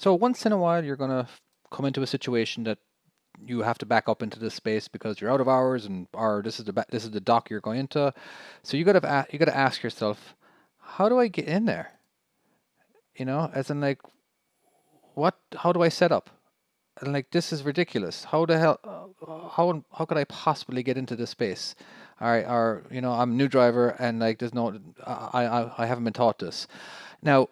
So once in a while, you're going to come into a situation that you have to back up into this space because you're out of hours, and or this is the dock you're going into. So you got to ask yourself, how do I get in there? You know, as in like, what? How do I set up? And like, this is ridiculous. How the hell? How could I possibly get into this space? All right, or you know, I'm a new driver, and like, there's no, I haven't been taught this. Now,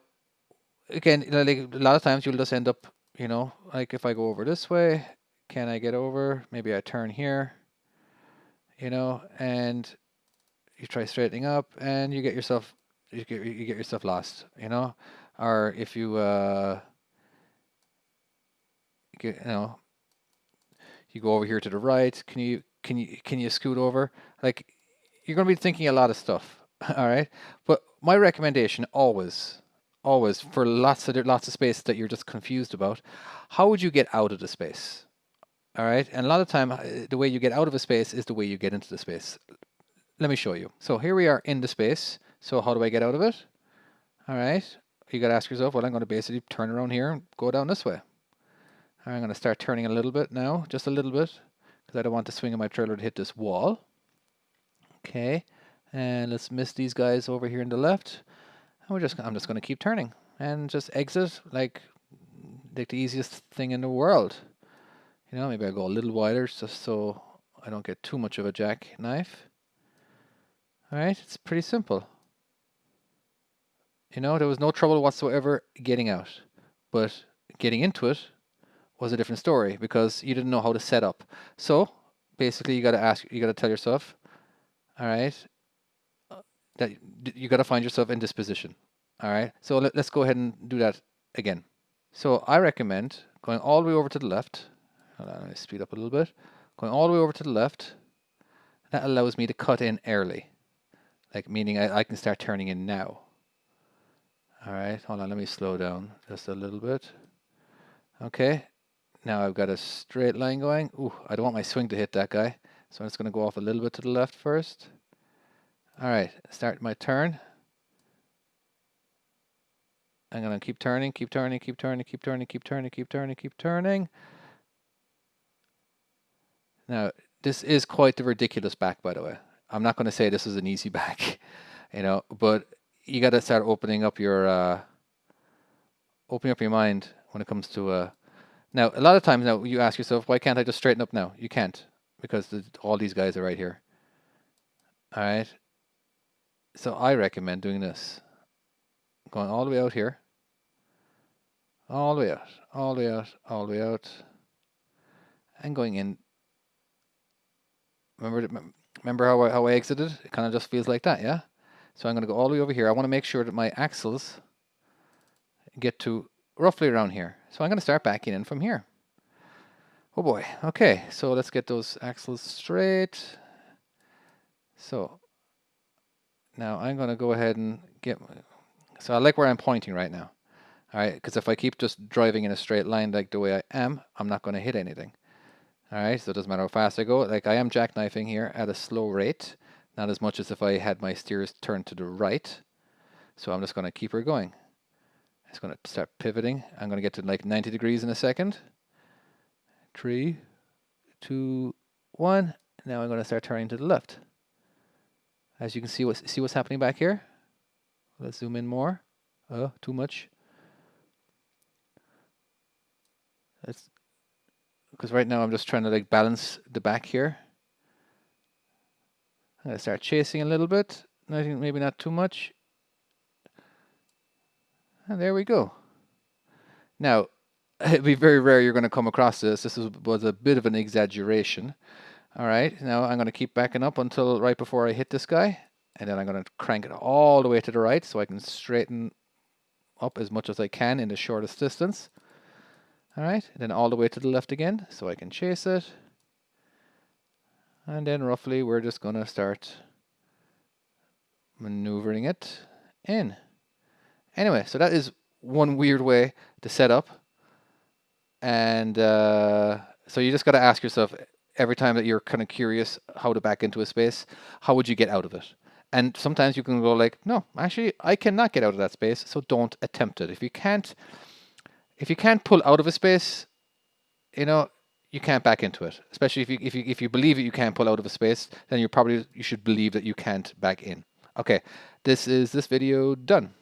again, you know, like a lot of times you'll just end up, you know, like if I go over this way, can I get over? Maybe I turn here, you know, and you try straightening up, and you get yourself lost, you know, or if you get, you know, you go over here to the right, can you scoot over? Like you're going to be thinking a lot of stuff, all right? But my recommendation always for lots of space that you're just confused about, how would you get out of the space? All right? And a lot of time the way you get out of a space is the way you get into the space. Let me show you. So here we are in the space. So how do I get out of it? All right. You got to ask yourself, well, I'm going to basically turn around here and go down this way. I'm going to start turning a little bit now, just a little bit, because I don't want the swing of my trailer to hit this wall. Okay. And let's miss these guys over here in the left. And I'm just going to keep turning and just exit like the easiest thing in the world. You know, maybe I'll go a little wider just so I don't get too much of a jackknife. All right, it's pretty simple. You know, there was no trouble whatsoever getting out, but getting into it was a different story because you didn't know how to set up. So basically, you got to tell yourself, all right, that you got to find yourself in this position. All right, so let's go ahead and do that again. So I recommend going all the way over to the left. Hold on, let me speed up a little bit. Going all the way over to the left. That allows me to cut in early, like meaning I can start turning in now. All right, hold on, let me slow down just a little bit. Okay, now I've got a straight line going. Ooh, I don't want my swing to hit that guy, so I'm just going to go off a little bit to the left first. All right, start my turn. I'm going to keep turning, keep turning, keep turning, keep turning, keep turning, keep turning, keep turning. Now, this is quite the ridiculous back, by the way. I'm not going to say this is an easy back, you know, but you got to start opening up your mind when it comes to now a lot of times now you ask yourself, why can't I just straighten up now? You can't because all these guys are right here. All right. So I recommend doing this. Going all the way out here. All the way out, all the way out, all the way out. And going in. Remember how I exited? It kind of just feels like that, yeah? So I'm going to go all the way over here. I want to make sure that my axles get to roughly around here. So I'm going to start backing in from here. Oh boy. Okay, so let's get those axles straight. So now I'm going to go ahead and get... So I like where I'm pointing right now. All right, because if I keep just driving in a straight line like the way I am, I'm not going to hit anything. All right, so it doesn't matter how fast I go. Like I am jackknifing here at a slow rate, not as much as if I had my steers turned to the right. So I'm just going to keep her going. It's going to start pivoting. I'm going to get to like 90 degrees in a second. 3, 2, 1. Now I'm going to start turning to the left. As you can see what's happening back here. Let's zoom in more. Oh, too much. That's because right now I'm just trying to like balance the back here. I'm going to start chasing a little bit. Maybe not too much. And there we go. Now, it'd be very rare you're going to come across this. This was a bit of an exaggeration. All right, now I'm going to keep backing up until right before I hit this guy. And then I'm going to crank it all the way to the right so I can straighten up as much as I can in the shortest distance. All right, and then all the way to the left again so I can chase it. And then roughly we're just going to start maneuvering it in. Anyway, so that is one weird way to set up. And so you just got to ask yourself every time that you're kind of curious how to back into a space, how would you get out of it? And sometimes you can go like, no, actually, I cannot get out of that space, so don't attempt it. If you can't If you can't pull out of a space, you know, you can't back into it. Especially if you believe that you can't pull out of a space, then you should believe that you can't back in. Okay, this video done.